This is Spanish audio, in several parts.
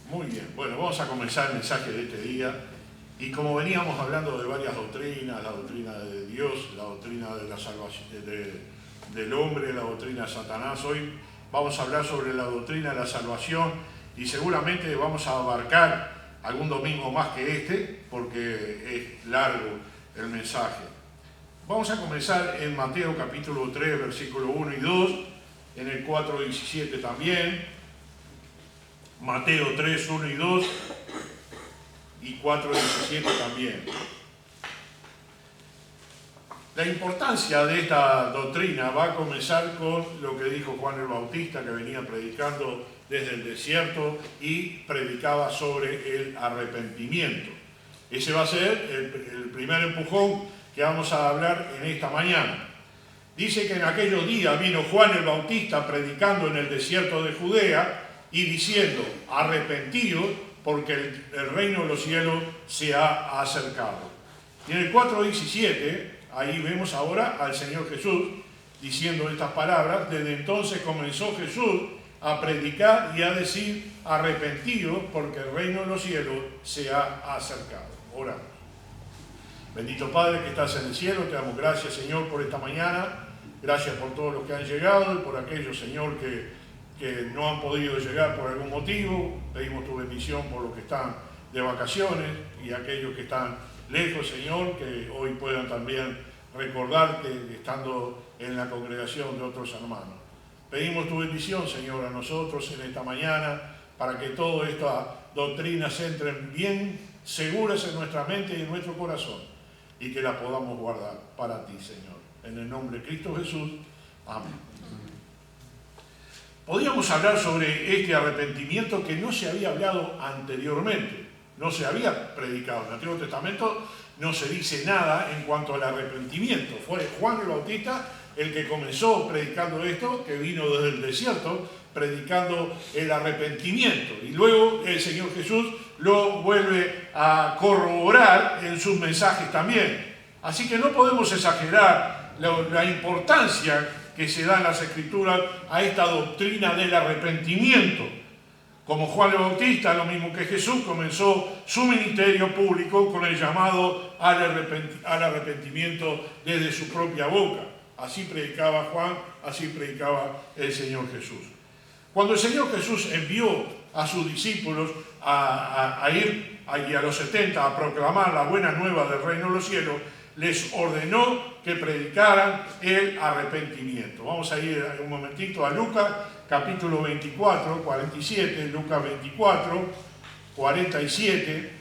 Muy bien, bueno, vamos a comenzar el mensaje de este día. Y como veníamos hablando de varias doctrinas, la doctrina de Dios, la doctrina de la salvación del hombre, la doctrina de Satanás, hoy vamos a hablar sobre la doctrina de la salvación y seguramente vamos a abarcar algún domingo más que este, porque es largo el mensaje. Vamos a comenzar en Mateo capítulo 3, versículo 1 y 2, en el 4, 17 también. Mateo 3, 1 y 2 y 4, 17 también. La importancia de esta doctrina va a comenzar con lo que dijo Juan el Bautista, que venía predicando desde el desierto y predicaba sobre el arrepentimiento. Ese va a ser el primer empujón que vamos a hablar en esta mañana. Dice que en aquellos días vino Juan el Bautista predicando en el desierto de Judea y diciendo: arrepentidos, porque el reino de los cielos se ha acercado. Y en el 4:17, ahí vemos ahora al Señor Jesús diciendo estas palabras. Desde entonces comenzó Jesús a predicar y a decir: arrepentidos, porque el reino de los cielos se ha acercado. Oramos. Bendito Padre que estás en el cielo, te damos gracias, Señor, por esta mañana. Gracias por todos los que han llegado y por aquellos, Señor, que no han podido llegar por algún motivo. Pedimos tu bendición por los que están de vacaciones y aquellos que están lejos, Señor, que hoy puedan también recordarte estando en la congregación de otros hermanos. Pedimos tu bendición, Señor, a nosotros en esta mañana, para que todas estas doctrinas entren bien seguras en nuestra mente y en nuestro corazón y que las podamos guardar para ti, Señor. En el nombre de Cristo Jesús. Amén. Podríamos hablar sobre este arrepentimiento que no se había hablado anteriormente, no se había predicado. En el Antiguo Testamento no se dice nada en cuanto al arrepentimiento. Fue Juan el Bautista el que comenzó predicando esto, que vino desde el desierto, predicando el arrepentimiento. Y luego el Señor Jesús lo vuelve a corroborar en sus mensajes también. Así que no podemos exagerar la importancia que se da en las Escrituras a esta doctrina del arrepentimiento. Como Juan el Bautista, lo mismo que Jesús, comenzó su ministerio público con el llamado al arrepentimiento desde su propia boca. Así predicaba Juan, así predicaba el Señor Jesús. Cuando el Señor Jesús envió a sus discípulos a ir allí a los 70 a proclamar la buena nueva del reino de los cielos, les ordenó que predicaran el arrepentimiento. Vamos a ir un momentito a Lucas, capítulo 24, 47, Lucas 24, 47.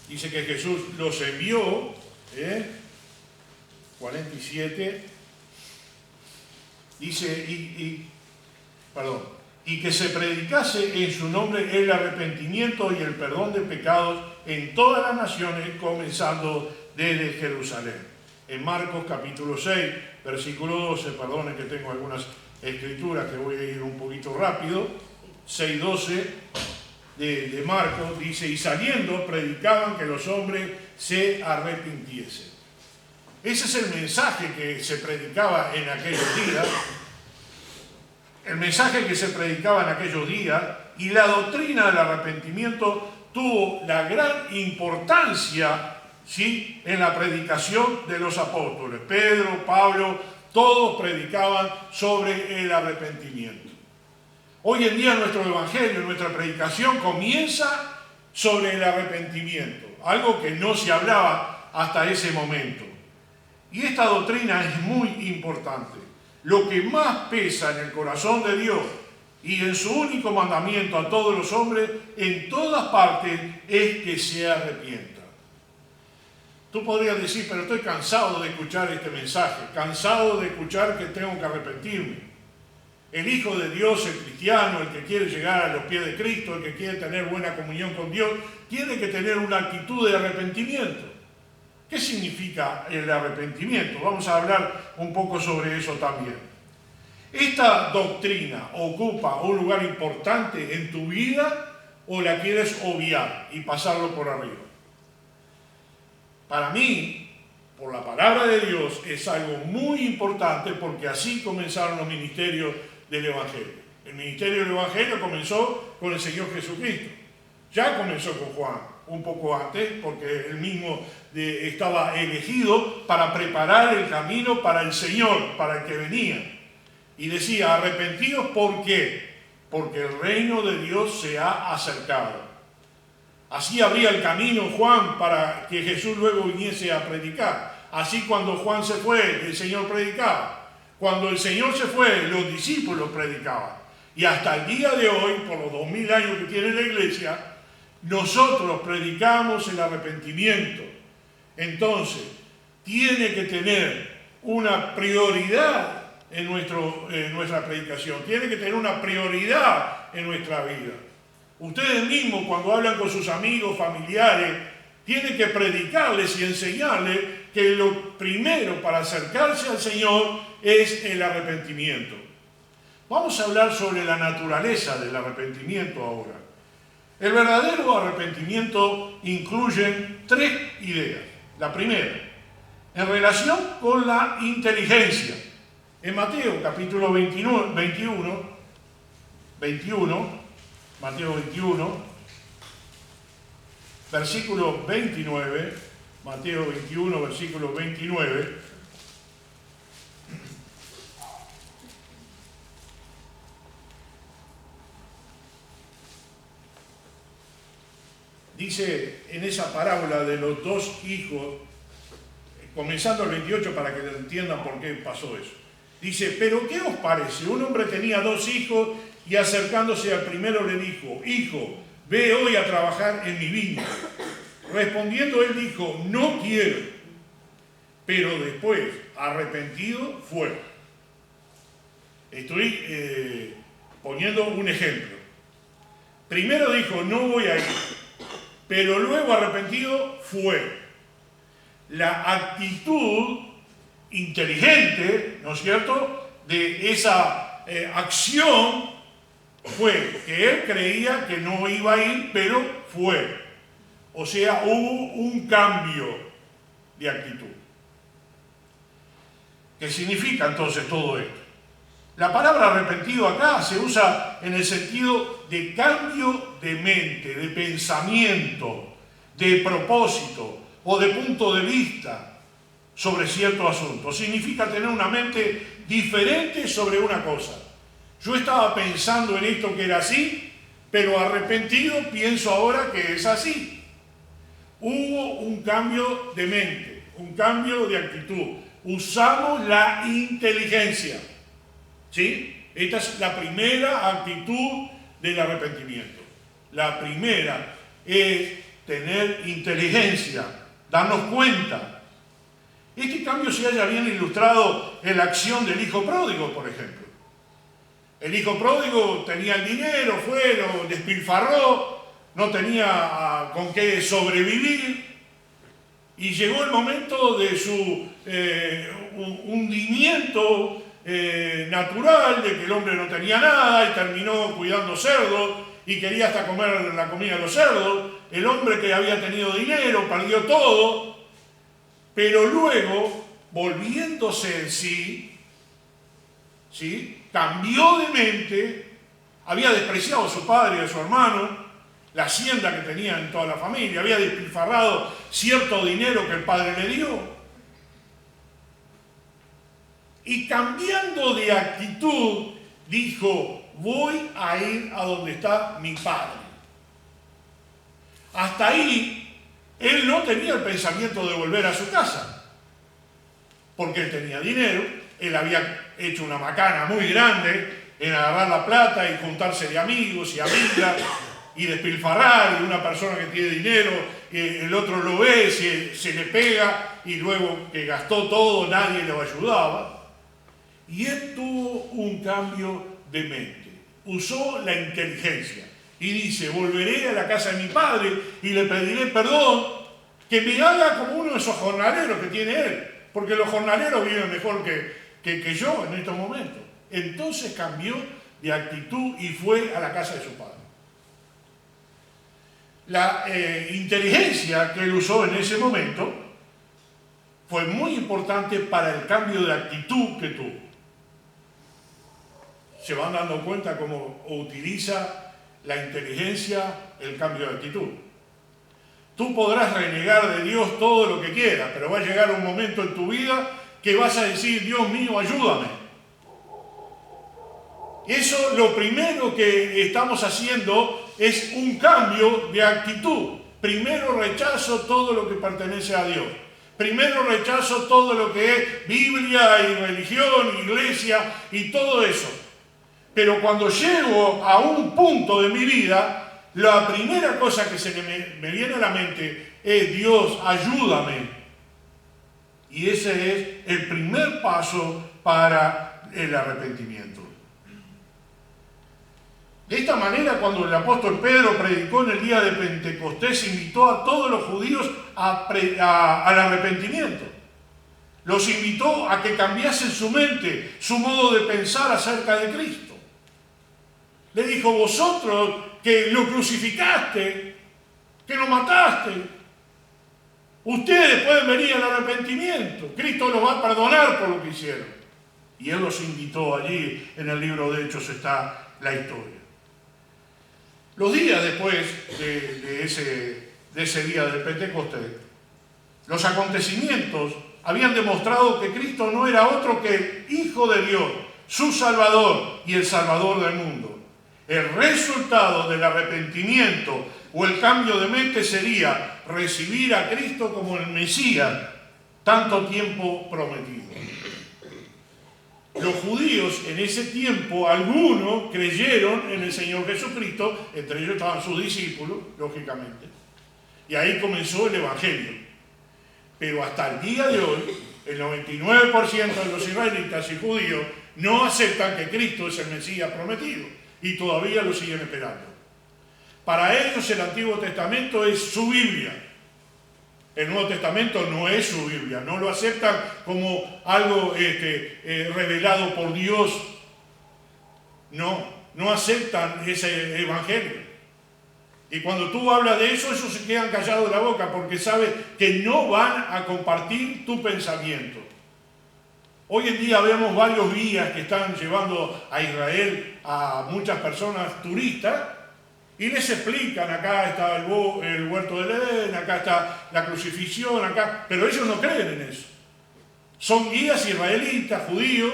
Dice que Jesús los envió, 47, dice, y que se predicase en su nombre el arrepentimiento y el perdón de pecados en todas las naciones, comenzando desde Jerusalén. En Marcos capítulo 6, versículo 12, perdonen que tengo algunas escrituras que voy a ir un poquito rápido, 6:12 de Marcos, dice: y saliendo predicaban que los hombres se arrepintiesen. Ese es el mensaje que se predicaba en aquellos días. El mensaje que se predicaba en aquellos días, y la doctrina del arrepentimiento tuvo la gran importancia, ¿sí?, en la predicación de los apóstoles. Pedro, Pablo, todos predicaban sobre el arrepentimiento. Hoy en día nuestro evangelio, nuestra predicación comienza sobre el arrepentimiento, algo que no se hablaba hasta ese momento. Y esta doctrina es muy importante. Lo que más pesa en el corazón de Dios y en su único mandamiento a todos los hombres, en todas partes, es que se arrepientan. Tú podrías decir: pero estoy cansado de escuchar este mensaje, cansado de escuchar que tengo que arrepentirme. El Hijo de Dios, el cristiano, el que quiere llegar a los pies de Cristo, el que quiere tener buena comunión con Dios, tiene que tener una actitud de arrepentimiento. ¿Qué significa el arrepentimiento? Vamos a hablar un poco sobre eso también. ¿Esta doctrina ocupa un lugar importante en tu vida o la quieres obviar y pasarlo por arriba? Para mí, por la palabra de Dios, es algo muy importante, porque así comenzaron los ministerios del Evangelio. El ministerio del Evangelio comenzó con el Señor Jesucristo. Ya comenzó con Juan, un poco antes, porque él mismo estaba elegido para preparar el camino para el Señor, para el que venía. Y decía, arrepentidos, ¿por qué? Porque el reino de Dios se ha acercado. Así abría el camino Juan para que Jesús luego viniese a predicar. Así cuando Juan se fue, el Señor predicaba. Cuando el Señor se fue, los discípulos predicaban. Y hasta el día de hoy, por los 2000 años que tiene la iglesia, nosotros predicamos el arrepentimiento. Entonces, tiene que tener una prioridad en nuestra predicación. Tiene que tener una prioridad en nuestra vida. Ustedes mismos, cuando hablan con sus amigos, familiares, tienen que predicarles y enseñarles que lo primero para acercarse al Señor es el arrepentimiento. Vamos a hablar sobre la naturaleza del arrepentimiento ahora. El verdadero arrepentimiento incluye 3 ideas. La primera, en relación con la inteligencia. En Mateo capítulo 21, Mateo 21, versículo 29, Mateo 21, versículo 29, dice en esa parábola de los 2 hijos, comenzando el 28 para que entiendan por qué pasó eso. Dice, pero ¿qué os parece? Un hombre tenía 2 hijos y acercándose al primero le dijo, hijo, ve hoy a trabajar en mi viña. Respondiendo él dijo, no quiero. Pero después, arrepentido, fue. Estoy poniendo un ejemplo. Primero dijo, no voy a ir. Pero luego, arrepentido, fue. La actitud inteligente, ¿no es cierto?, de esa acción fue que él creía que no iba a ir, pero fue. O sea, hubo un cambio de actitud. ¿Qué significa entonces todo esto? La palabra arrepentido acá se usa en el sentido de cambio de mente, de pensamiento, de propósito o de punto de vista sobre cierto asunto. Significa tener una mente diferente sobre una cosa. Yo estaba pensando en esto que era así, pero arrepentido pienso ahora que es así. Hubo un cambio de mente, un cambio de actitud. Usamos la inteligencia. ¿Sí? Esta es la primera actitud del arrepentimiento. La primera es tener inteligencia, darnos cuenta. Este cambio se halla bien ilustrado en la acción del hijo pródigo, por ejemplo. El hijo pródigo tenía el dinero, lo despilfarró, no tenía con qué sobrevivir, y llegó el momento de su hundimiento natural, de que el hombre no tenía nada y terminó cuidando cerdos y quería hasta comer la comida de los cerdos. El hombre que había tenido dinero perdió todo. Pero luego, volviéndose en sí, cambió de mente, había despreciado a su padre y a su hermano, la hacienda que tenía en toda la familia, había despilfarrado cierto dinero que el padre le dio. Y cambiando de actitud, dijo, voy a ir a donde está mi padre. Hasta ahí, él no tenía el pensamiento de volver a su casa, porque él tenía dinero, él había hecho una macana muy grande en agarrar la plata y juntarse de amigos y amigas y despilfarrar, y una persona que tiene dinero, el otro lo ve, se le pega, y luego que gastó todo, nadie lo ayudaba. Y él tuvo un cambio de mente, usó la inteligencia. Y dice, volveré a la casa de mi padre y le pediré perdón, que me haga como uno de esos jornaleros que tiene él, porque los jornaleros viven mejor que yo en estos momentos. Entonces cambió de actitud y fue a la casa de su padre. La inteligencia que él usó en ese momento fue muy importante para el cambio de actitud que tuvo. se van dando cuenta cómo utiliza la inteligencia el cambio de actitud. Tú podrás renegar de Dios todo lo que quieras, pero va a llegar un momento en tu vida que vas a decir, Dios mío, ayúdame. Eso, lo primero que estamos haciendo es un cambio de actitud. Primero rechazo todo lo que pertenece a Dios. Primero rechazo todo lo que es Biblia y religión, iglesia y todo eso. Pero cuando llego a un punto de mi vida, la primera cosa que se me viene a la mente es, Dios, ayúdame. Y ese es el primer paso para el arrepentimiento. De esta manera, cuando el apóstol Pedro predicó en el día de Pentecostés, invitó a todos los judíos al arrepentimiento. Los invitó a que cambiasen su mente, su modo de pensar acerca de Cristo. Le dijo, vosotros que lo crucificaste, que lo mataste, ustedes pueden venir al arrepentimiento. Cristo los va a perdonar por lo que hicieron. Y Él los invitó allí, en el libro de Hechos está la historia. Los días después de ese día del Pentecostés, los acontecimientos habían demostrado que Cristo no era otro que el Hijo de Dios, su Salvador y el Salvador del mundo. El resultado del arrepentimiento o el cambio de mente sería recibir a Cristo como el Mesías, tanto tiempo prometido. Los judíos en ese tiempo, algunos creyeron en el Señor Jesucristo, entre ellos estaban sus discípulos, lógicamente. Y ahí comenzó el Evangelio. Pero hasta el día de hoy, el 99% de los israelitas y judíos no aceptan que Cristo es el Mesías prometido y todavía lo siguen esperando. Para ellos el Antiguo Testamento es su Biblia. El Nuevo Testamento no es su Biblia, no lo aceptan como algo revelado por Dios. No aceptan ese evangelio. Y cuando tú hablas de eso, ellos se quedan callados de la boca porque saben que no van a compartir tu pensamiento. Hoy en día vemos varios guías que están llevando a Israel a muchas personas turistas y les explican, acá está el huerto del Edén, acá está la crucifixión, acá, pero ellos no creen en eso. Son guías israelitas, judíos,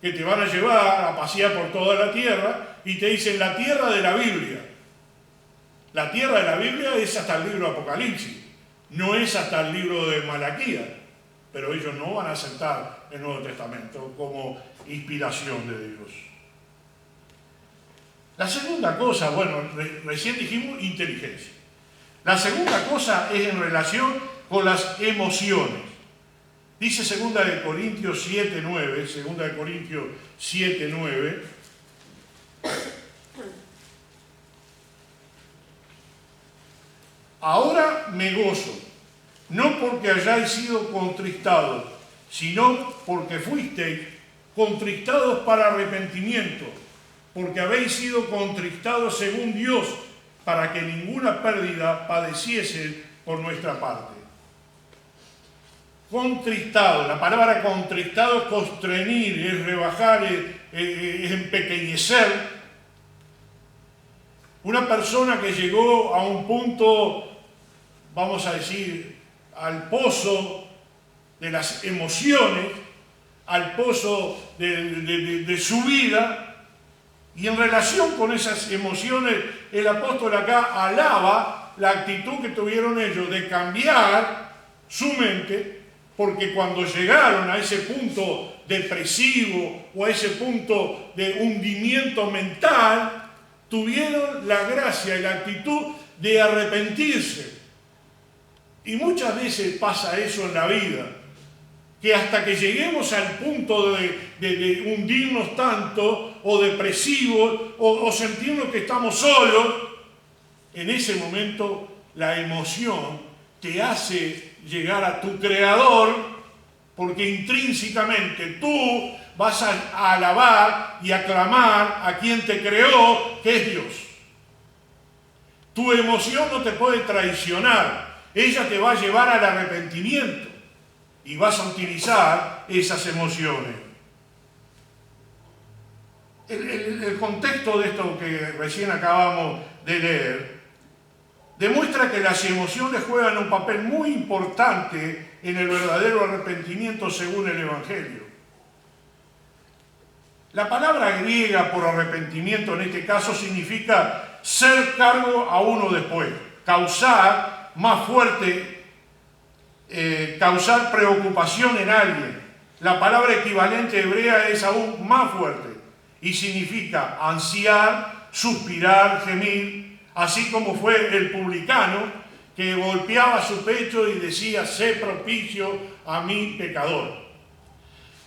que te van a llevar a pasear por toda la tierra y te dicen la tierra de la Biblia. La tierra de la Biblia es hasta el libro de Apocalipsis, no es hasta el libro de Malaquías, pero ellos no van a aceptar el Nuevo Testamento como inspiración de Dios. La segunda cosa, bueno, recién dijimos inteligencia. La segunda cosa es en relación con las emociones. Dice 2 Corintios 7:9, 2 Corintios 7:9. Ahora me gozo, no porque hayáis sido contristados, sino porque fuisteis contristados para arrepentimiento, porque habéis sido contristados según Dios, para que ninguna pérdida padeciese por nuestra parte. Contristado, la palabra contristado es constreñir, es rebajar, es empequeñecer. Una persona que llegó a un punto, vamos a decir, al pozo de las emociones, al pozo de su vida, y en relación con esas emociones, el apóstol acá alaba la actitud que tuvieron ellos de cambiar su mente, porque cuando llegaron a ese punto depresivo o a ese punto de hundimiento mental, tuvieron la gracia y la actitud de arrepentirse. Y muchas veces pasa eso en la vida, que hasta que lleguemos al punto de hundirnos tanto, o depresivos, o sentirnos que estamos solos, en ese momento la emoción te hace llegar a tu Creador, porque intrínsecamente tú vas a alabar y aclamar a quien te creó, que es Dios. Tu emoción no te puede traicionar, ella te va a llevar al arrepentimiento y vas a utilizar esas emociones. El contexto de esto que recién acabamos de leer demuestra que las emociones juegan un papel muy importante en el verdadero arrepentimiento según el Evangelio. La palabra griega por arrepentimiento en este caso significa ser cargo a uno después, causar más fuerte, causar preocupación en alguien. La palabra equivalente hebrea es aún más fuerte y significa ansiar, suspirar, gemir, así como fue el publicano que golpeaba su pecho y decía: sé propicio a mi pecador.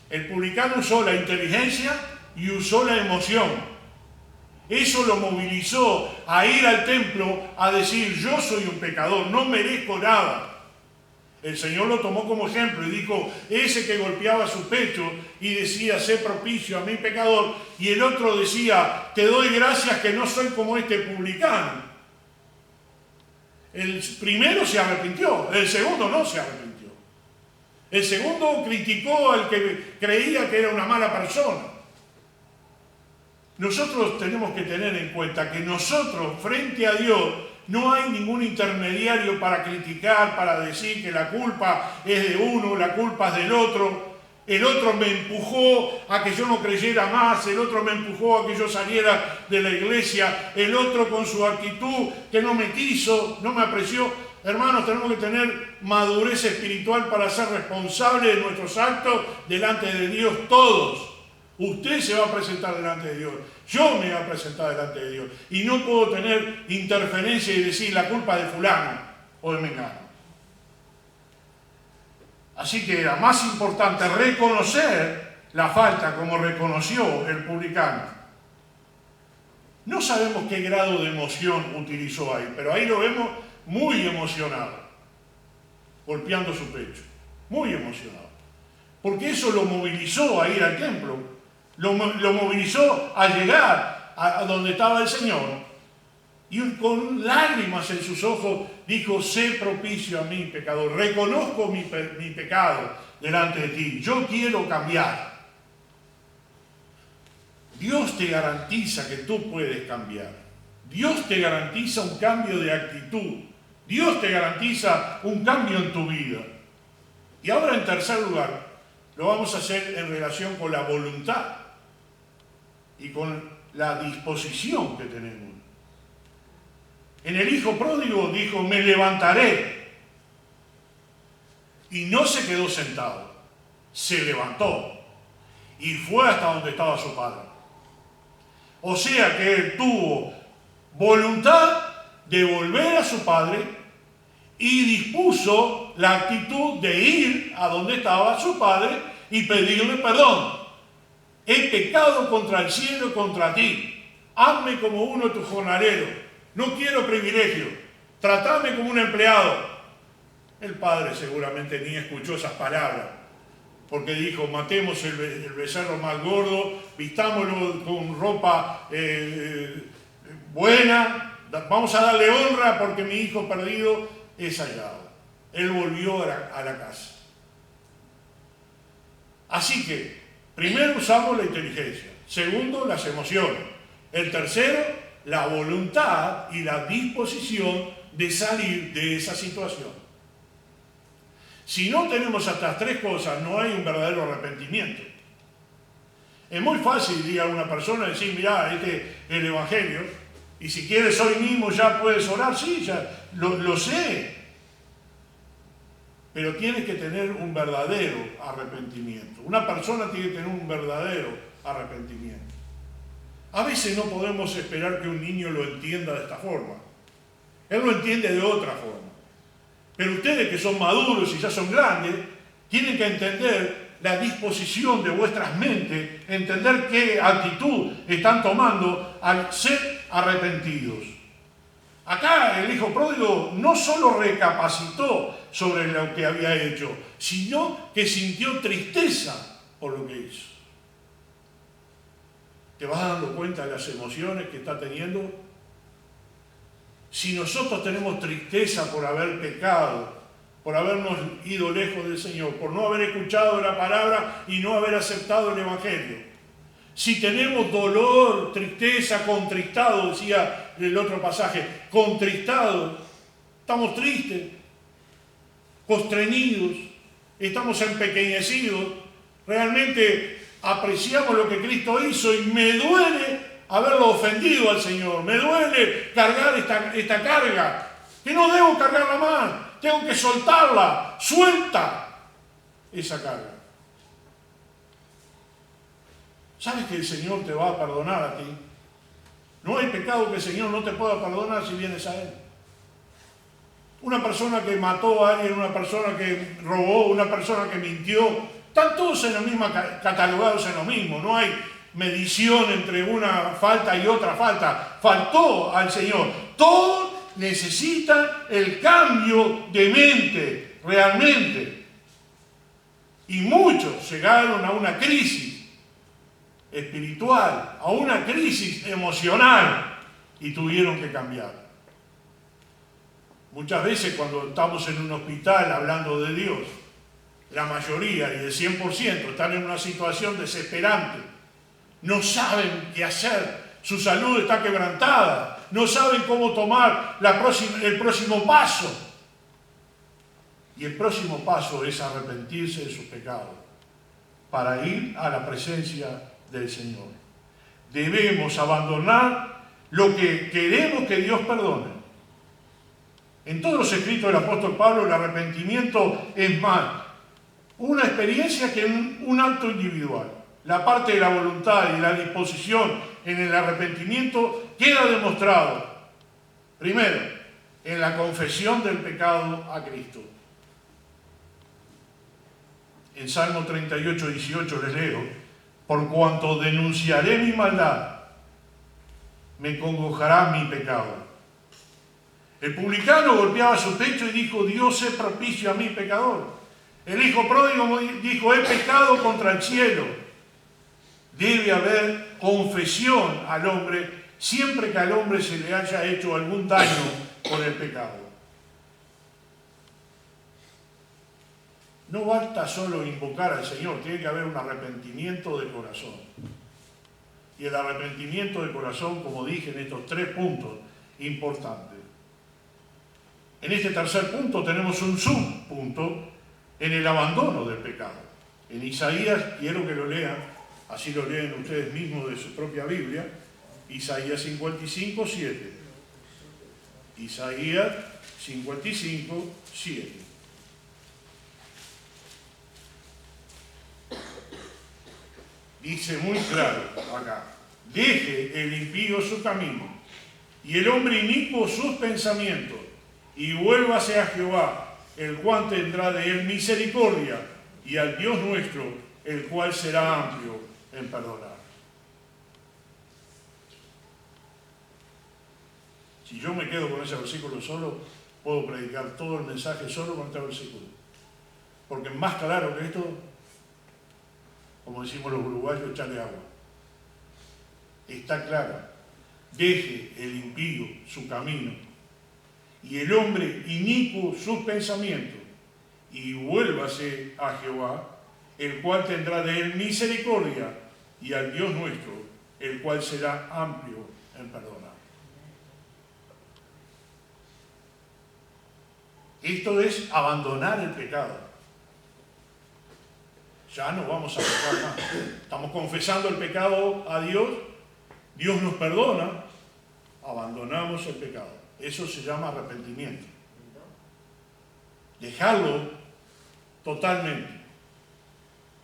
El publicano usó la inteligencia y usó la emoción. Eso lo movilizó a ir al templo a decir: yo soy un pecador, no merezco nada. El Señor lo tomó como ejemplo y dijo: ese que golpeaba su pecho y decía: sé propicio a mi pecador, y el otro decía: te doy gracias que no soy como este publicano. El primero se arrepintió, el segundo no se arrepintió. El segundo criticó al que creía que era una mala persona. Nosotros tenemos que tener en cuenta que nosotros, frente a Dios, no hay ningún intermediario para criticar, para decir que la culpa es de uno, la culpa es del otro. El otro me empujó a que yo no creyera más, el otro me empujó a que yo saliera de la iglesia, el otro con su actitud que no me quiso, no me apreció. Hermanos, tenemos que tener madurez espiritual para ser responsables de nuestros actos delante de Dios todos. Usted se va a presentar delante de Dios, yo me voy a presentar delante de Dios, y no puedo tener interferencia y decir la culpa de fulano o de mengano. Así que era más importante reconocer la falta como reconoció el publicano. No sabemos qué grado de emoción utilizó ahí, pero ahí lo vemos muy emocionado, golpeando su pecho, muy emocionado, porque eso lo movilizó a ir al templo, lo movilizó a llegar a donde estaba el Señor, y con lágrimas en sus ojos dijo: sé propicio a mi pecador, reconozco mi pecado delante de ti, yo quiero cambiar. Dios te garantiza que tú puedes cambiar. Dios te garantiza un cambio de actitud. Dios te garantiza un cambio en tu vida. Y ahora, en tercer lugar, lo vamos a hacer en relación con la voluntad y con la disposición que tenemos. En el hijo pródigo dijo: me levantaré. Y no se quedó sentado, se levantó y fue hasta donde estaba su padre. O sea que él tuvo voluntad de volver a su padre y dispuso la actitud de ir a donde estaba su padre y pedirle perdón. He pecado contra el cielo y contra ti. Hazme como uno de tus jornaleros. No quiero privilegio. Tratame como un empleado. El padre seguramente ni escuchó esas palabras, porque dijo: matemos el becerro más gordo, vistámoslo con ropa buena, vamos a darle honra porque mi hijo perdido es hallado. Él volvió a la casa. Así que, primero usamos la inteligencia, segundo las emociones, el tercero la voluntad y la disposición de salir de esa situación. Si no tenemos estas tres cosas, no hay un verdadero arrepentimiento. Es muy fácil, diga una persona, decir: mirá, este es el Evangelio, y si quieres hoy mismo ya puedes orar. Sí, ya lo sé. Pero tienes que tener un verdadero arrepentimiento. Una persona tiene que tener un verdadero arrepentimiento. A veces no podemos esperar que un niño lo entienda de esta forma. Él lo entiende de otra forma. Pero ustedes, que son maduros y ya son grandes, tienen que entender la disposición de vuestras mentes, entender qué actitud están tomando al ser arrepentidos. Acá el hijo pródigo no solo recapacitó sobre lo que había hecho, sino que sintió tristeza por lo que hizo. ¿Te vas dando cuenta de las emociones que está teniendo? Si nosotros tenemos tristeza por haber pecado, por habernos ido lejos del Señor, por no haber escuchado la palabra y no haber aceptado el Evangelio, Si tenemos dolor, tristeza, contristado, decía el otro pasaje, contristado, estamos tristes, constreñidos, estamos empequeñecidos, realmente apreciamos lo que Cristo hizo y me duele haberlo ofendido al Señor, me duele cargar esta carga, que no debo cargarla más, tengo que soltarla, suelta esa carga. ¿Sabes que el Señor te va a perdonar a ti? No hay pecado que el Señor no te pueda perdonar si vienes a Él. Una persona que mató a alguien, una persona que robó, una persona que mintió, están todos en la misma, catalogados en lo mismo. No hay medición entre una falta y otra falta. Faltó al Señor. Todos necesitan el cambio de mente, realmente. Y muchos llegaron a una crisis espiritual, a una crisis emocional y tuvieron que cambiar. Muchas veces cuando estamos en un hospital hablando de Dios, la mayoría y el 100% están en una situación desesperante. No saben qué hacer, su salud está quebrantada, no saben cómo tomar el próximo paso. Y el próximo paso es arrepentirse de sus pecados para ir a la presencia del Señor. Debemos abandonar lo que queremos que Dios perdone. En todos los escritos del apóstol Pablo, el arrepentimiento es más una experiencia que un acto individual. La parte de la voluntad y la disposición en el arrepentimiento queda demostrado, primero, en la confesión del pecado a Cristo. En Salmo 38, 18 les leo: por cuanto denunciaré mi maldad, me congojará mi pecado. El publicano golpeaba su pecho y dijo: Dios es propicio a mí, pecador. El hijo pródigo dijo: he pecado contra el cielo. Debe haber confesión al hombre siempre que al hombre se le haya hecho algún daño por el pecado. No basta solo invocar al Señor, tiene que haber un arrepentimiento de corazón. Y el arrepentimiento de corazón, como dije en estos 3 puntos importantes. En este tercer punto tenemos un subpunto en el abandono del pecado. En Isaías, quiero que lo lean, así lo leen ustedes mismos de su propia Biblia, Isaías 55, 7. Isaías 55, 7. Dice muy claro acá: deje el impío su camino y el hombre inicuo sus pensamientos, y vuélvase a Jehová, el cual tendrá de él misericordia, y al Dios nuestro, el cual será amplio en perdonar. Si yo me quedo con ese versículo solo, puedo predicar todo el mensaje solo con este versículo. Porque más claro que esto, como decimos los uruguayos, echarle agua. Está claro: deje el impío su camino y el hombre inicuo sus pensamientos, y vuélvase a Jehová, el cual tendrá de él misericordia, y al Dios nuestro, el cual será amplio en perdonar. Esto es abandonar el pecado. Ya no vamos a pecar más. Estamos confesando el pecado a Dios, Dios nos perdona, abandonamos el pecado. Eso se llama arrepentimiento. Dejarlo totalmente.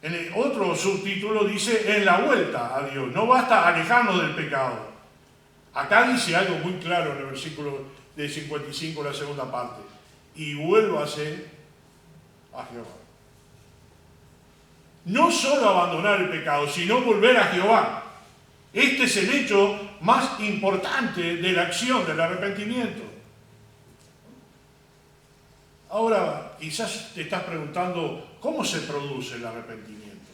En el otro subtítulo dice: en la vuelta a Dios. No basta alejarnos del pecado. Acá dice algo muy claro en el versículo de 55, la segunda parte: y vuélvase a Jehová. No solo abandonar el pecado, sino volver a Jehová. Este es el hecho más importante de la acción del arrepentimiento. Ahora, quizás te estás preguntando: ¿cómo se produce el arrepentimiento?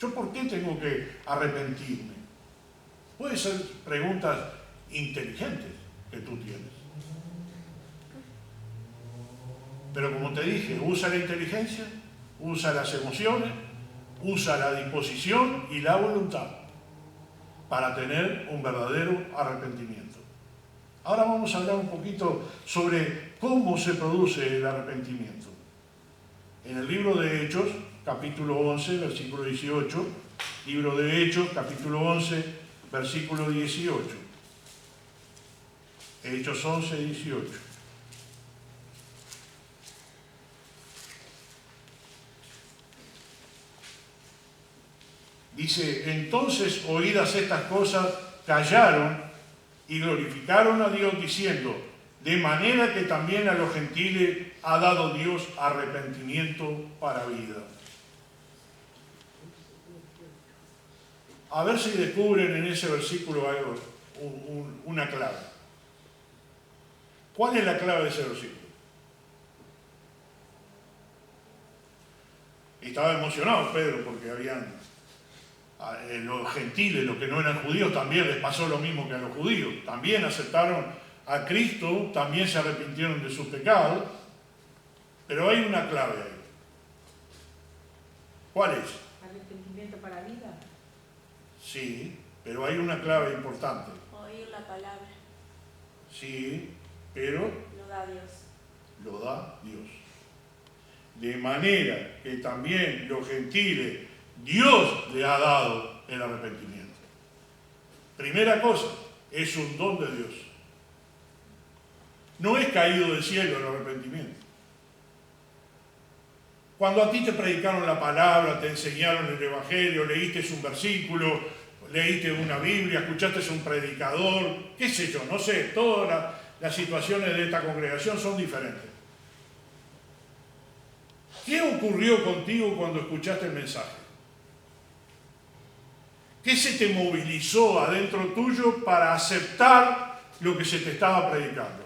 ¿Yo por qué tengo que arrepentirme? Pueden ser preguntas inteligentes que tú tienes. Pero como te dije, usa la inteligencia, usa las emociones, usa la disposición y la voluntad. para tener un verdadero arrepentimiento. Ahora vamos a hablar un poquito sobre cómo se produce el arrepentimiento. En el libro de Hechos, capítulo 11, versículo 18, libro de Hechos, capítulo 11, versículo 18. Hechos 11, 18. Dice, entonces oídas estas cosas, callaron y glorificaron a Dios diciendo, de manera que también a los gentiles ha dado Dios arrepentimiento para vida. A ver si descubren en ese versículo algo, una clave. ¿Cuál es la clave de ese versículo? Y estaba emocionado Pedro porque habían los gentiles, los que no eran judíos, también les pasó lo mismo que a los judíos. También aceptaron a Cristo, también se arrepintieron de sus pecados, pero hay una clave ahí. ¿Cuál es? Arrepentimiento para vida. Sí, pero hay una clave importante. Oír la palabra. Sí, pero Lo da Dios. lo da Dios. De manera que también los gentiles, Dios le ha dado el arrepentimiento. Primera cosa, es un don de Dios. No es caído del cielo el arrepentimiento. Cuando a ti te predicaron la palabra, te enseñaron el evangelio, leíste un versículo, leíste una Biblia, escuchaste un predicador, qué sé yo, no sé, todas las situaciones de esta congregación son diferentes. ¿Qué ocurrió contigo cuando escuchaste el mensaje? ¿Qué se te movilizó adentro tuyo para aceptar lo que se te estaba predicando?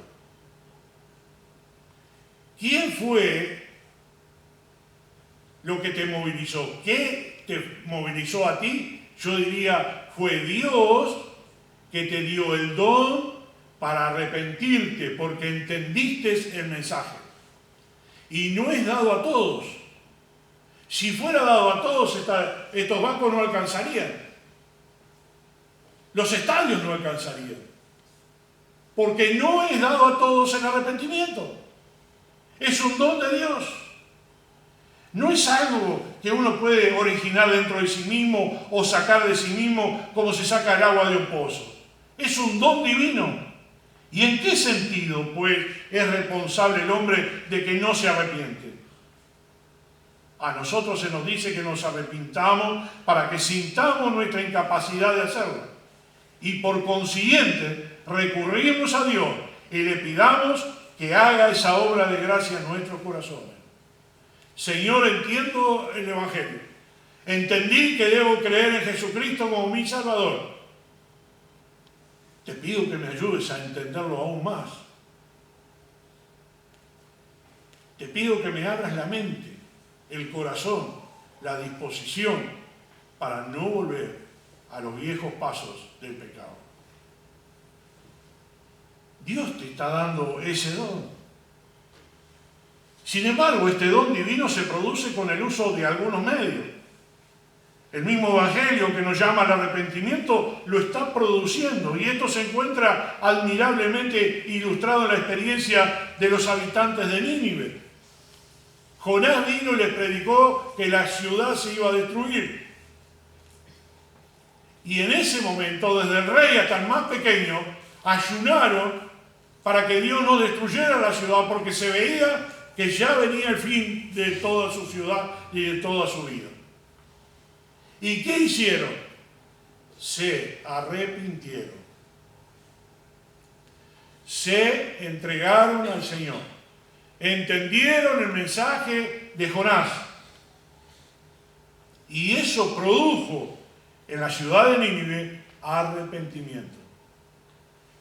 ¿Quién fue lo que te movilizó? ¿Qué te movilizó a ti? Yo diría, fue Dios que te dio el don para arrepentirte porque entendiste el mensaje. Y no es dado a todos. Si fuera dado a todos, estos bancos no alcanzarían. Los estadios no alcanzarían. Porque no es dado a todos el arrepentimiento. Es un don de Dios. No es algo que uno puede originar dentro de sí mismo o sacar de sí mismo como se saca el agua de un pozo. Es un don divino. ¿Y en qué sentido, pues, es responsable el hombre de que no se arrepiente? A nosotros se nos dice que nos arrepintamos para que sintamos nuestra incapacidad de hacerlo. Y por consiguiente, recurrimos a Dios y le pidamos que haga esa obra de gracia en nuestros corazones. Señor, entiendo el Evangelio. Entendí que debo creer en Jesucristo como mi Salvador. Te pido que me ayudes a entenderlo aún más. Te pido que me abras la mente, el corazón, la disposición para no volver a los viejos pasos del pecado. Dios te está dando ese don. Sin embargo, este don divino se produce con el uso de algunos medios. El mismo Evangelio que nos llama al arrepentimiento lo está produciendo, y esto se encuentra admirablemente ilustrado en la experiencia de los habitantes de Nínive. Jonás vino y les predicó que la ciudad se iba a destruir. Y en ese momento, desde el rey hasta el más pequeño, ayunaron para que Dios no destruyera la ciudad, porque se veía que ya venía el fin de toda su ciudad y de toda su vida. ¿Y qué hicieron? Se arrepintieron. Se entregaron al Señor. Entendieron el mensaje de Jonás. Y eso produjo en la ciudad de Nínive arrepentimiento.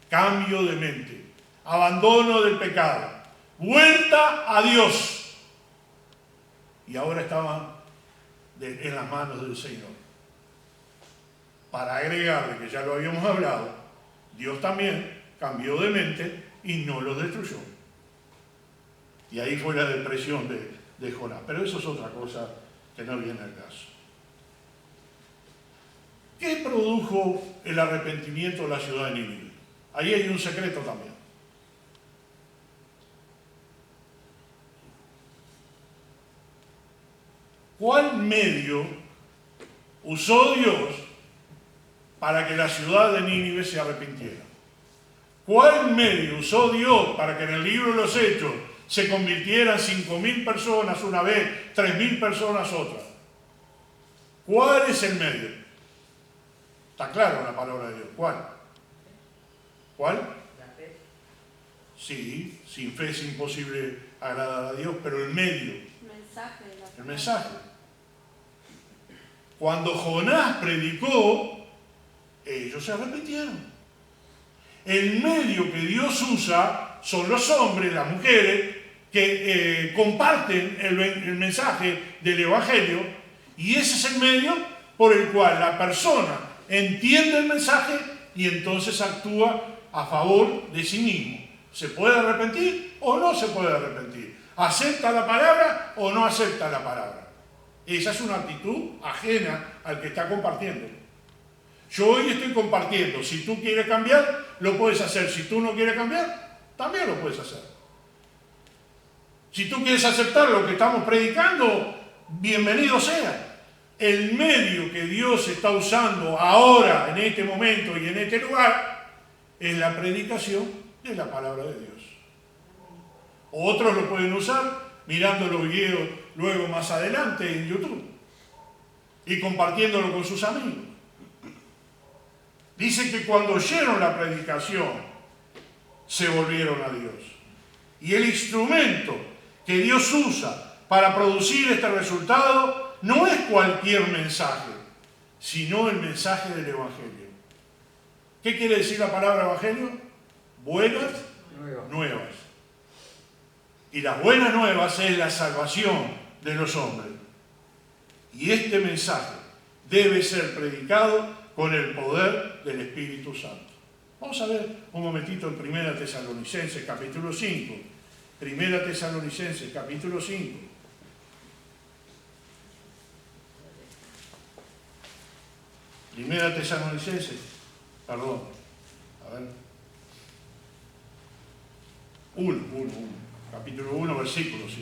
Cambio de mente. Abandono del pecado. Vuelta a Dios. Y ahora estaban en las manos del Señor. Para agregarle, que ya lo habíamos hablado, Dios también cambió de mente y no los destruyó. Y ahí fue la depresión de Jonás. Pero eso es otra cosa que no viene al caso. ¿Qué produjo el arrepentimiento de la ciudad de Nínive? Ahí hay un secreto también. ¿Cuál medio usó Dios para que la ciudad de Nínive se arrepintiera? ¿Cuál medio usó Dios para que en el libro de los Hechos se convirtieran 5.000 personas una vez, 3.000 personas otra? ¿Cuál es el medio? Está claro la palabra de Dios. ¿Cuál? ¿Cuál? La fe. Sí, sin fe es imposible agradar a Dios, pero el medio, Mensaje de la fe. el mensaje. Cuando Jonás predicó, ellos se arrepintieron. El medio que Dios usa son los hombres, las mujeres, que comparten el mensaje del Evangelio, y ese es el medio por el cual la persona entiende el mensaje y entonces actúa a favor de sí mismo. ¿Se puede arrepentir o no se puede arrepentir? ¿Acepta la palabra o no acepta la palabra? Esa es una actitud ajena al que está compartiendo. Yo hoy estoy compartiendo. Si tú quieres cambiar, lo puedes hacer. Si tú no quieres cambiar, también lo puedes hacer. Si tú quieres aceptar lo que estamos predicando, bienvenido sea. El medio que Dios está usando ahora, en este momento y en este lugar, es la predicación de la palabra de Dios. Otros lo pueden usar mirando los videos luego más adelante en YouTube y compartiéndolo con sus amigos. Dice que cuando oyeron la predicación, se volvieron a Dios. Y el instrumento que Dios usa para producir este resultado no es cualquier mensaje, sino el mensaje del Evangelio. ¿Qué quiere decir la palabra Evangelio? Buenas nuevas. Y las buenas nuevas es la salvación de los hombres. Y este mensaje debe ser predicado con el poder del Espíritu Santo. Vamos a ver un momentito en 1 Tesalonicenses capítulo 5. 1 Tesalonicenses capítulo 5. Primera Tesalonicenses, perdón, a ver. 1, capítulo 1, versículo 5.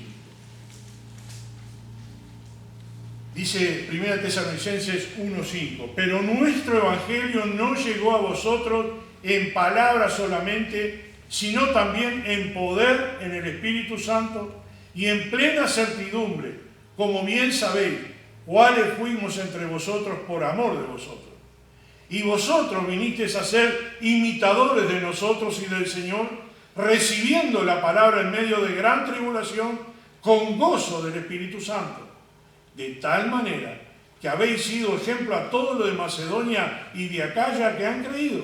Dice 1 Tesalonicenses 1:5, pero nuestro evangelio no llegó a vosotros en palabras solamente, sino también en poder en el Espíritu Santo y en plena certidumbre, como bien sabéis, cuáles fuimos entre vosotros por amor de vosotros. Y vosotros vinisteis a ser imitadores de nosotros y del Señor, recibiendo la palabra en medio de gran tribulación, con gozo del Espíritu Santo. De tal manera que habéis sido ejemplo a todos los de Macedonia y de Acaya que han creído,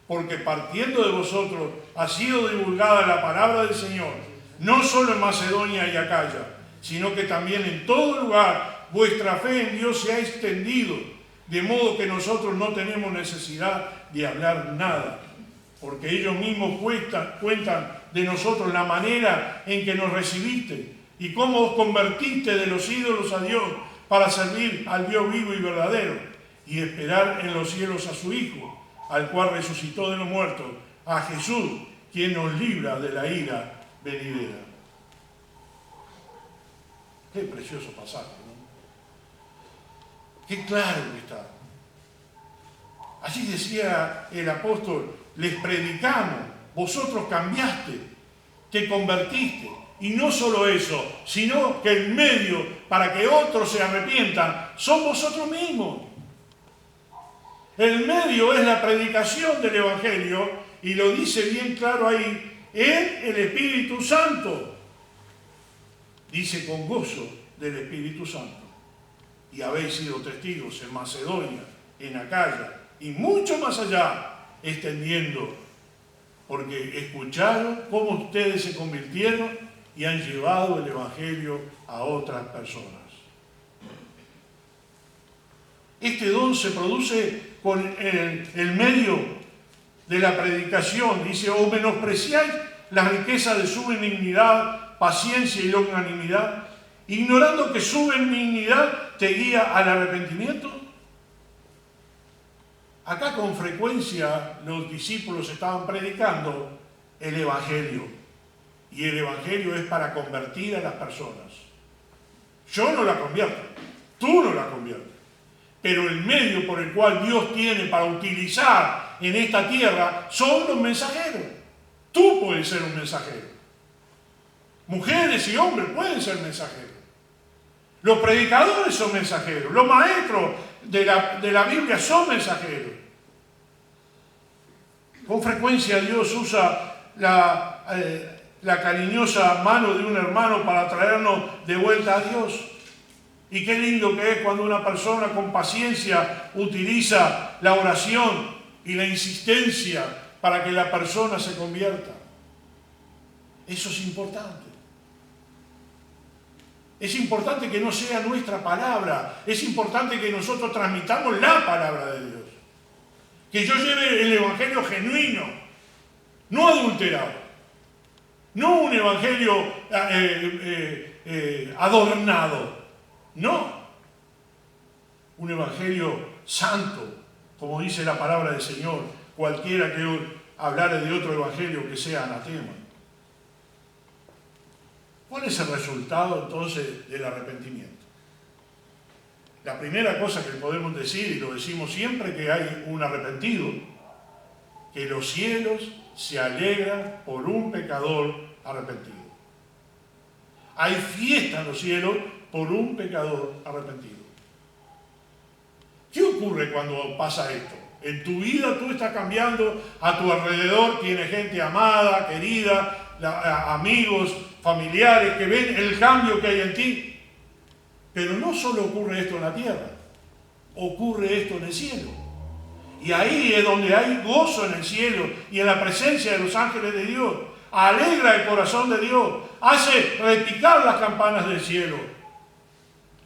porque partiendo de vosotros ha sido divulgada la palabra del Señor, no solo en Macedonia y Acaya, sino que también en todo lugar vuestra fe en Dios se ha extendido, de modo que nosotros no tenemos necesidad de hablar nada, porque ellos mismos cuentan de nosotros la manera en que nos recibiste y cómo os convertiste de los ídolos a Dios para servir al Dios vivo y verdadero y esperar en los cielos a su Hijo, al cual resucitó de los muertos, a Jesús, quien nos libra de la ira venidera. Qué precioso pasaje, ¿no? Qué claro que está. Así decía el apóstol, les predicamos, vosotros cambiaste, te convertiste. Y no solo eso, sino que el medio para que otros se arrepientan son vosotros mismos. El medio es la predicación del Evangelio y lo dice bien claro ahí, en el Espíritu Santo. Dice con gozo del Espíritu Santo. Y habéis sido testigos en Macedonia, en Acaya y mucho más allá, extendiendo, porque escucharon cómo ustedes se convirtieron y han llevado el Evangelio a otras personas. Este don se produce con el medio de la predicación. Dice, o menospreciáis la riqueza de su benignidad, paciencia y longanimidad, ignorando que su benignidad te guía al arrepentimiento. Acá con frecuencia los discípulos estaban predicando el Evangelio. Y el Evangelio es para convertir a las personas. Yo no la convierto, tú no la conviertes. Pero el medio por el cual Dios tiene para utilizar en esta tierra son los mensajeros. Tú puedes ser un mensajero. Mujeres y hombres pueden ser mensajeros. Los predicadores son mensajeros. Los maestros de la Biblia son mensajeros. Con frecuencia Dios usa la cariñosa mano de un hermano para traernos de vuelta a Dios. Y qué lindo que es cuando una persona con paciencia utiliza la oración y la insistencia para que la persona se convierta. Eso es importante. Es importante que no sea nuestra palabra. Es importante que nosotros transmitamos la palabra de Dios. Que yo lleve el evangelio genuino, no adulterado. No un evangelio adornado. No. Un evangelio santo, como dice la palabra del Señor. Cualquiera que hablare de otro evangelio que sea anatema. ¿Cuál es el resultado entonces del arrepentimiento? La primera cosa que podemos decir, y lo decimos siempre que hay un arrepentido, que los cielos se alegran por un pecador arrepentido. Hay fiesta en los cielos por un pecador arrepentido. ¿Qué ocurre cuando pasa esto? En tu vida tú estás cambiando, a tu alrededor tienes gente amada, querida, amigos, familiares que ven el cambio que hay en ti. Pero no solo ocurre esto en la tierra, ocurre esto en el cielo. Y ahí es donde hay gozo en el cielo y en la presencia de los ángeles de Dios. Alegra el corazón de Dios, hace repicar las campanas del cielo.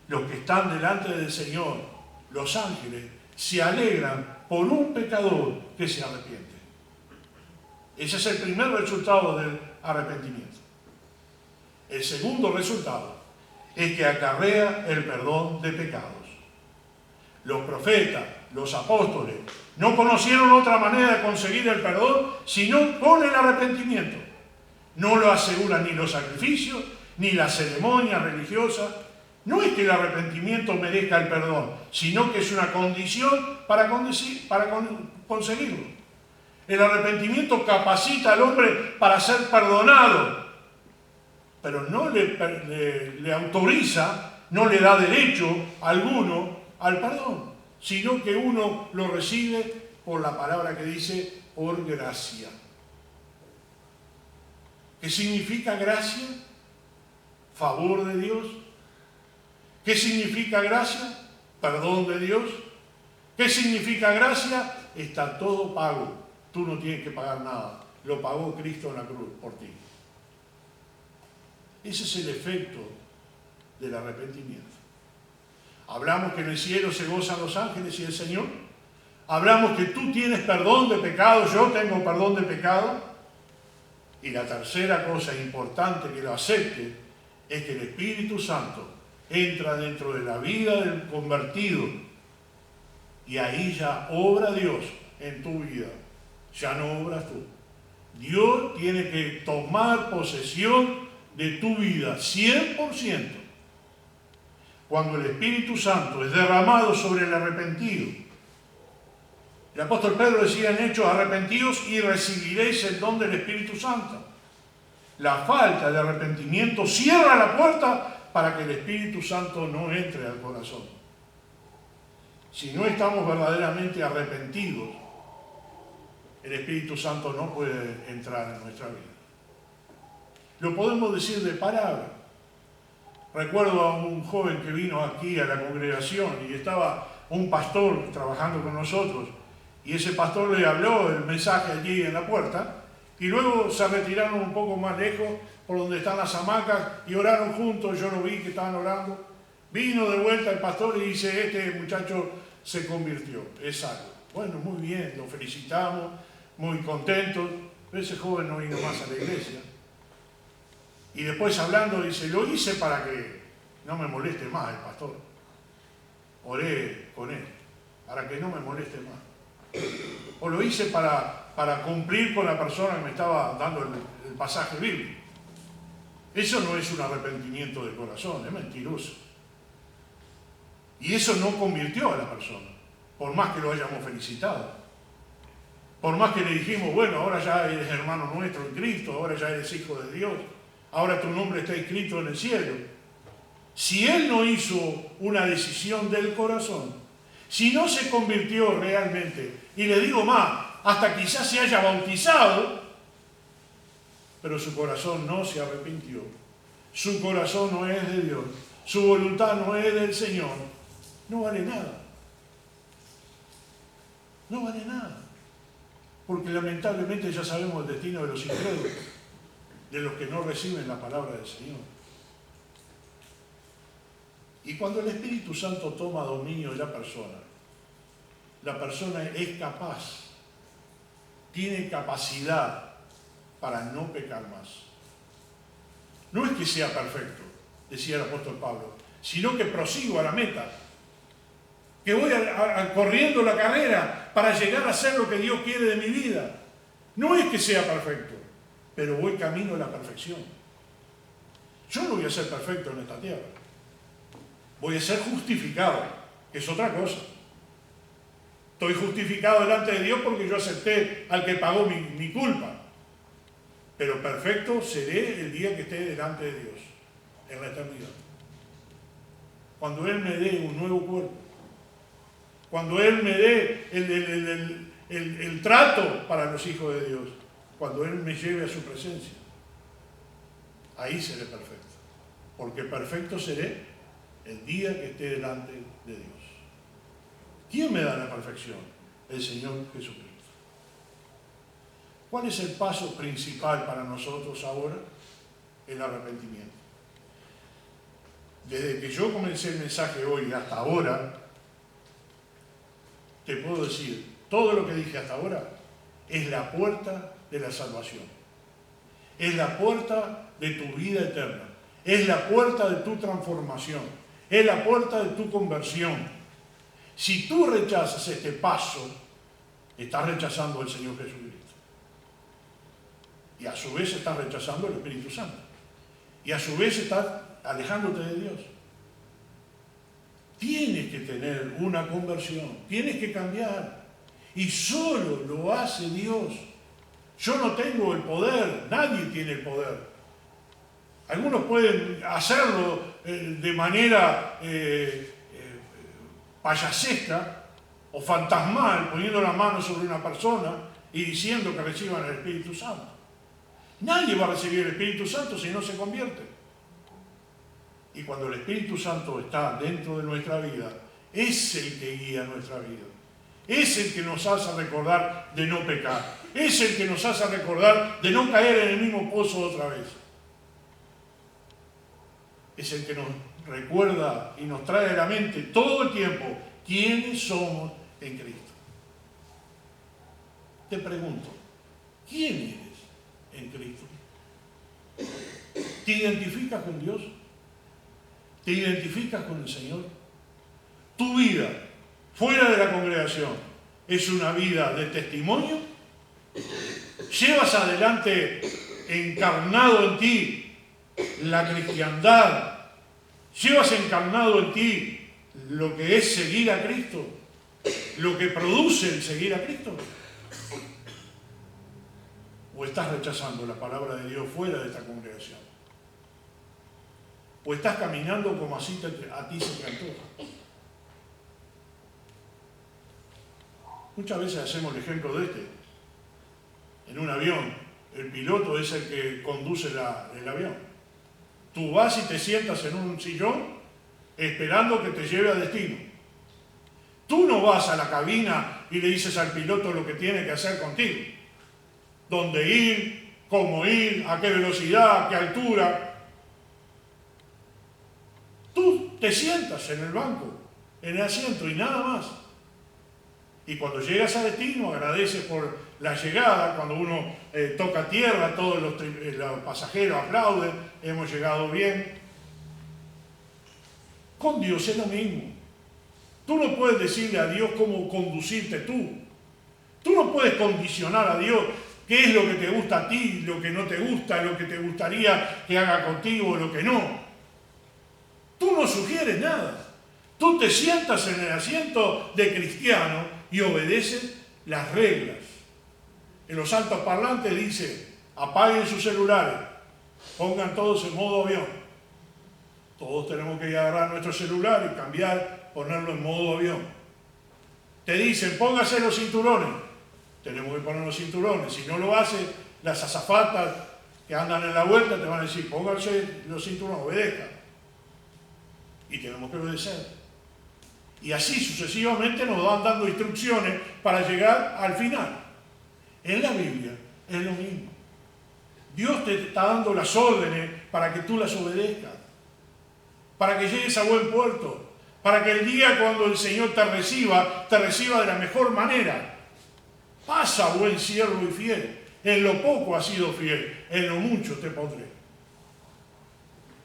Los que están delante del Señor, los ángeles, se alegran por un pecador que se arrepiente. Ese es el primer resultado del arrepentimiento. El segundo resultado es que acarrea el perdón de pecados. Los profetas, los apóstoles, no conocieron otra manera de conseguir el perdón sino con el arrepentimiento. No lo aseguran ni los sacrificios, ni las ceremonias religiosas. No es que el arrepentimiento merezca el perdón, sino que es una condición para conseguirlo. El arrepentimiento capacita al hombre para ser perdonado, pero no le autoriza, no le da derecho alguno al perdón, sino que uno lo recibe por la palabra que dice por gracia. ¿Qué significa gracia? Favor de Dios. ¿Qué significa gracia? Perdón de Dios. ¿Qué significa gracia? Está todo pago. Tú no tienes que pagar nada. Lo pagó Cristo en la cruz por ti. Ese es el efecto del arrepentimiento. Hablamos que en el cielo se gozan los ángeles y el Señor. Hablamos que tú tienes perdón de pecado, yo tengo perdón de pecado. Y la tercera cosa importante que lo acepte es que el Espíritu Santo entra dentro de la vida del convertido y ahí ya obra Dios en tu vida, ya no obras tú. Dios tiene que tomar posesión de tu vida 100%. Cuando el Espíritu Santo es derramado sobre el arrepentido. El apóstol Pedro decía en Hechos, arrepentidos y recibiréis el don del Espíritu Santo. La falta de arrepentimiento cierra la puerta para que el Espíritu Santo no entre al corazón. Si no estamos verdaderamente arrepentidos, el Espíritu Santo no puede entrar en nuestra vida. Lo podemos decir de palabra. Recuerdo a un joven que vino aquí a la congregación y estaba un pastor trabajando con nosotros y ese pastor le habló el mensaje allí en la puerta y luego se retiraron un poco más lejos por donde están las hamacas y oraron juntos. Yo lo vi que estaban orando. Vino de vuelta el pastor y dice, este muchacho se convirtió, es salvo. Bueno, muy bien, lo felicitamos, muy contentos, pero ese joven no vino más a la iglesia. Y después hablando dice, lo hice para que no me moleste más el pastor. Oré con él, para que no me moleste más. O lo hice para cumplir con la persona que me estaba dando el pasaje bíblico. Eso no es un arrepentimiento de corazón, es mentiroso. Y eso no convirtió a la persona, por más que lo hayamos felicitado. Por más que le dijimos, bueno, ahora ya eres hermano nuestro en Cristo, ahora ya eres hijo de Dios, ahora tu nombre está escrito en el cielo. Si él no hizo una decisión del corazón, si no se convirtió realmente, y le digo más, hasta quizás se haya bautizado, pero su corazón no se arrepintió, su corazón no es de Dios, su voluntad no es del Señor, no vale nada. No vale nada. Porque lamentablemente ya sabemos el destino de los incrédulos, de los que no reciben la palabra del Señor. Y cuando el Espíritu Santo toma dominio de la persona es capaz, tiene capacidad para no pecar más. No es que sea perfecto, decía el apóstol Pablo, sino que prosigo a la meta, que voy corriendo la carrera para llegar a hacer lo que Dios quiere de mi vida. No es que sea perfecto, pero voy camino a la perfección. Yo no voy a ser perfecto en esta tierra. Voy a ser justificado, que es otra cosa. Estoy justificado delante de Dios porque yo acepté al que pagó mi culpa. Pero perfecto seré el día que esté delante de Dios, en la eternidad. Cuando Él me dé un nuevo cuerpo. Cuando Él me dé el trato para los hijos de Dios. Cuando Él me lleve a su presencia. Ahí seré perfecto. Porque perfecto seré el día que esté delante de Dios. ¿Quién me da la perfección? El Señor Jesucristo. ¿Cuál es el paso principal para nosotros ahora? El arrepentimiento. Desde que yo comencé el mensaje hoy hasta ahora, te puedo decir, todo lo que dije hasta ahora es la puerta de la salvación. Es la puerta de tu vida eterna. Es la puerta de tu transformación. Es la puerta de tu conversión. Si tú rechazas este paso, estás rechazando al Señor Jesucristo. Y a su vez estás rechazando el Espíritu Santo. Y a su vez estás alejándote de Dios. Tienes que tener una conversión. Tienes que cambiar. Y solo lo hace Dios. Yo no tengo el poder. Nadie tiene el poder. Algunos pueden hacerlo de manera payasesca o fantasmal, poniendo la mano sobre una persona y diciendo que reciban el Espíritu Santo. Nadie va a recibir el Espíritu Santo si no se convierte. Y cuando el Espíritu Santo está dentro de nuestra vida, es el que guía nuestra vida. Es el que nos hace recordar de no pecar. Es el que nos hace recordar de no caer en el mismo pozo otra vez. Es el que nos recuerda y nos trae a la mente todo el tiempo quiénes somos en Cristo. Te pregunto, ¿quién eres en Cristo? ¿Te identificas con Dios? ¿Te identificas con el Señor? Tu vida fuera de la congregación es una vida de testimonio. ¿Llevas adelante encarnado en ti la cristiandad? ¿Llevas encarnado en ti lo que es seguir a Cristo? ¿Lo que produce el seguir a Cristo? ¿O estás rechazando la palabra de Dios fuera de esta congregación? ¿O estás caminando como así a ti se te antoja? Muchas veces hacemos el ejemplo de este. En un avión, el piloto es el que conduce el avión. Tú vas y te sientas en un sillón esperando que te lleve a destino. Tú no vas a la cabina y le dices al piloto lo que tiene que hacer contigo. Dónde ir, cómo ir, a qué velocidad, a qué altura. Tú te sientas en el banco, en el asiento y nada más. Y cuando llegas a destino agradeces por la llegada. Cuando uno toca tierra, todos los pasajeros aplauden, hemos llegado bien. Con Dios es lo mismo. Tú no puedes decirle a Dios cómo conducirte tú. Tú no puedes condicionar a Dios qué es lo que te gusta a ti, lo que no te gusta, lo que te gustaría que haga contigo, lo que no. Tú no sugieres nada. Tú te sientas en el asiento de cristiano y obedeces las reglas. En los altoparlantes dice, apaguen sus celulares, pongan todos en modo avión. Todos tenemos que agarrar nuestro celular y cambiar, ponerlo en modo avión. Te dicen, póngase los cinturones. Tenemos que poner los cinturones. Si no lo hace, las azafatas que andan en la vuelta te van a decir, pónganse los cinturones, obedezcan. Y tenemos que obedecer. Y así sucesivamente nos van dando instrucciones para llegar al final. En la Biblia es lo mismo. Dios te está dando las órdenes para que tú las obedezcas, para que llegues a buen puerto, para que el día cuando el Señor te reciba de la mejor manera. Pasa, buen siervo y fiel. En lo poco has sido fiel, en lo mucho te pondré.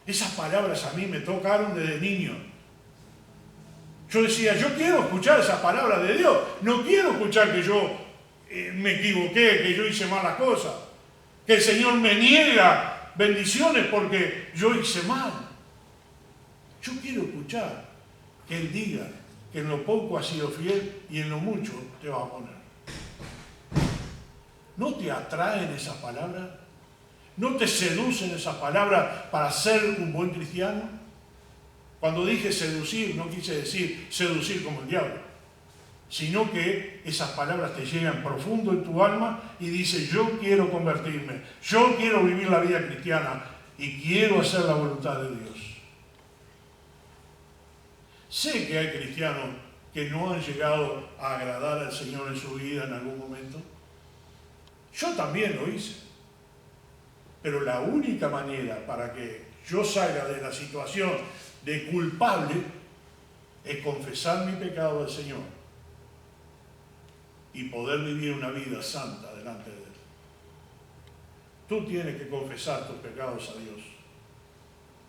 Esas palabras a mí me tocaron desde niño. Yo decía, yo quiero escuchar esas palabras de Dios. No quiero escuchar que yo me equivoqué, que yo hice malas cosas. Que el Señor me niega bendiciones porque yo hice mal. Yo quiero escuchar que Él diga que en lo poco has sido fiel y en lo mucho te va a poner. ¿No te atraen esas palabras? ¿No te seducen esas palabras para ser un buen cristiano? Cuando dije seducir, no quise decir seducir como el diablo, sino que esas palabras te llegan profundo en tu alma y dices, yo quiero convertirme, yo quiero vivir la vida cristiana y quiero hacer la voluntad de Dios. Sé que hay cristianos que no han llegado a agradar al Señor en su vida en algún momento. Yo también lo hice. Pero la única manera para que yo salga de la situación de culpable es confesar mi pecado al Señor y poder vivir una vida santa delante de Él. Tú tienes que confesar tus pecados a Dios.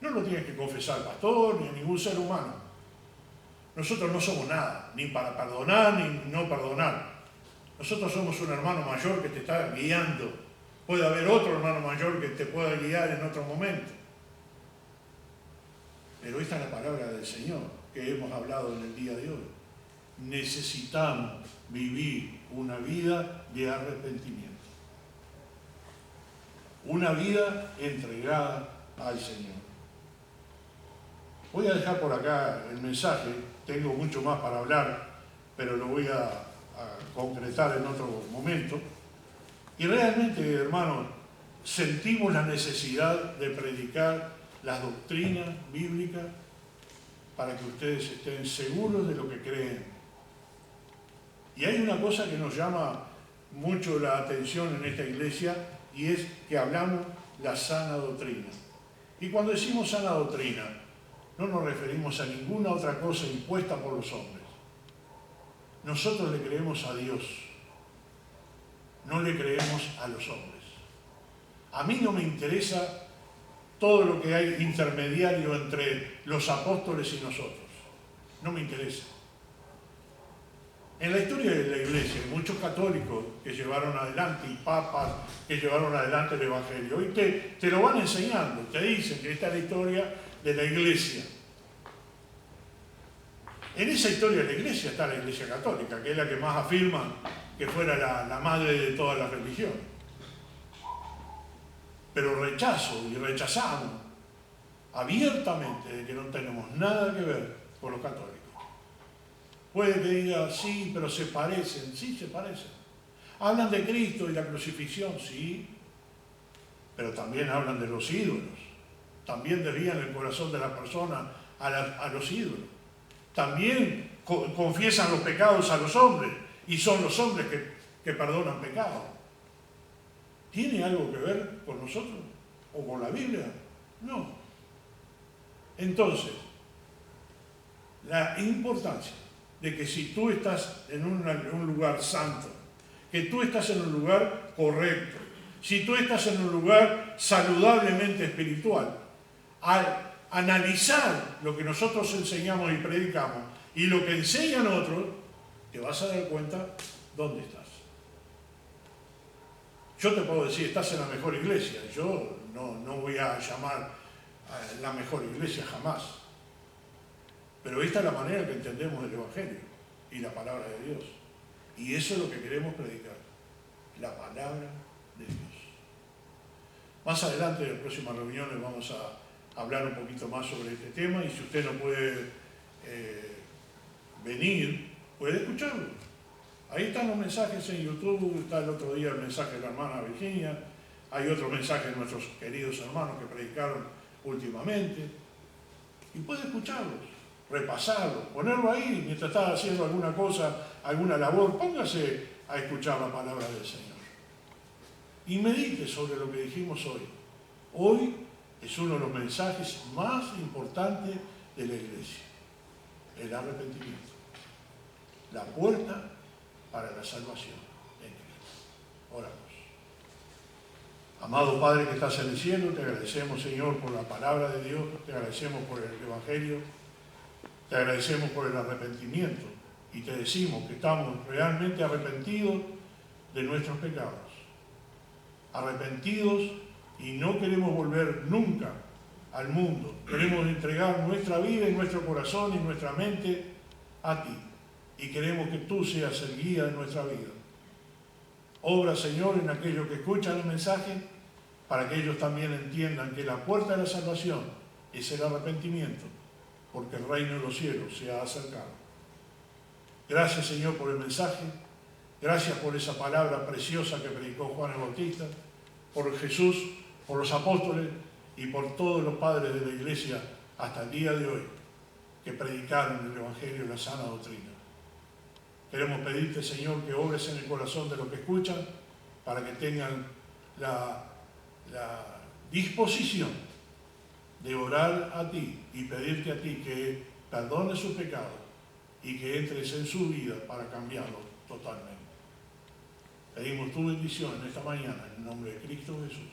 No lo tienes que confesar al pastor ni a ningún ser humano. Nosotros no somos nada, ni para perdonar ni no perdonar. Nosotros somos un hermano mayor que te está guiando. Puede haber otro hermano mayor que te pueda guiar en otro momento. Pero esta es la palabra del Señor que hemos hablado en el día de hoy. Necesitamos vivir una vida de arrepentimiento. Una vida entregada al Señor. Voy a dejar por acá el mensaje. Tengo mucho más para hablar, pero lo voy a concretar en otro momento. Y realmente, hermanos, sentimos la necesidad de predicar las doctrinas bíblicas para que ustedes estén seguros de lo que creen. Y hay una cosa que nos llama mucho la atención en esta iglesia y es que hablamos la sana doctrina. Y cuando decimos sana doctrina, no nos referimos a ninguna otra cosa impuesta por los hombres. Nosotros le creemos a Dios, no le creemos a los hombres. A mí no me interesa todo lo que hay intermediario entre los apóstoles y nosotros. No me interesa. En la historia de la iglesia hay muchos católicos que llevaron adelante y papas que llevaron adelante el evangelio. Hoy te lo van enseñando, te dicen que esta es la historia de la iglesia. En esa historia de la iglesia está la iglesia católica, que es la que más afirma que fuera la madre de todas las religiones. Pero rechazamos abiertamente de que no tenemos nada que ver con los católicos. Puede que diga, sí, pero se parecen. Sí, se parecen. Hablan de Cristo y la crucifixión, sí, pero también hablan de los ídolos. También desvían el corazón de la persona a los ídolos. También confiesan los pecados a los hombres y son los hombres que perdonan pecados. ¿Tiene algo que ver con nosotros o con la Biblia? No. Entonces, la importancia de que si tú estás en un lugar santo, que tú estás en un lugar correcto, si tú estás en un lugar saludablemente espiritual, al analizar lo que nosotros enseñamos y predicamos y lo que enseñan otros, te vas a dar cuenta dónde estás. Yo te puedo decir, estás en la mejor iglesia. Yo no voy a llamar a la mejor iglesia jamás. Pero esta es la manera que entendemos el Evangelio y la palabra de Dios. Y eso es lo que queremos predicar, la palabra de Dios. Más adelante, en las próximas reuniones, vamos a hablar un poquito más sobre este tema, y si usted no puede venir, puede escucharlo. Ahí están los mensajes en YouTube, está el otro día el mensaje de la hermana Virginia, hay otro mensaje de nuestros queridos hermanos que predicaron últimamente, y puede escucharlos, repasarlos, ponerlo ahí mientras está haciendo alguna cosa, alguna labor. Póngase a escuchar la palabra del Señor y medite sobre lo que dijimos hoy. Hoy es uno de los mensajes más importantes de la iglesia, el arrepentimiento, la puerta para la salvación en Cristo. Oramos. Amado Padre que estás en el cielo, te agradecemos, Señor, por la palabra de Dios, te agradecemos por el Evangelio, te agradecemos por el arrepentimiento, y te decimos que estamos realmente arrepentidos de nuestros pecados, arrepentidos, y no queremos volver nunca al mundo. Queremos entregar nuestra vida y nuestro corazón y nuestra mente a ti, y queremos que tú seas el guía de nuestra vida. Obra, Señor, en aquellos que escuchan el mensaje, para que ellos también entiendan que la puerta de la salvación es el arrepentimiento, porque el reino de los cielos se ha acercado. Gracias, Señor, por el mensaje. Gracias por esa palabra preciosa que predicó Juan el Bautista, por Jesús, por los apóstoles y por todos los padres de la iglesia hasta el día de hoy que predicaron el Evangelio y la sana doctrina. Queremos pedirte, Señor, que obres en el corazón de los que escuchan, para que tengan la disposición de orar a ti y pedirte a ti que perdones sus pecados y que entres en su vida para cambiarlo totalmente. Pedimos tu bendición en esta mañana, en el nombre de Cristo Jesús.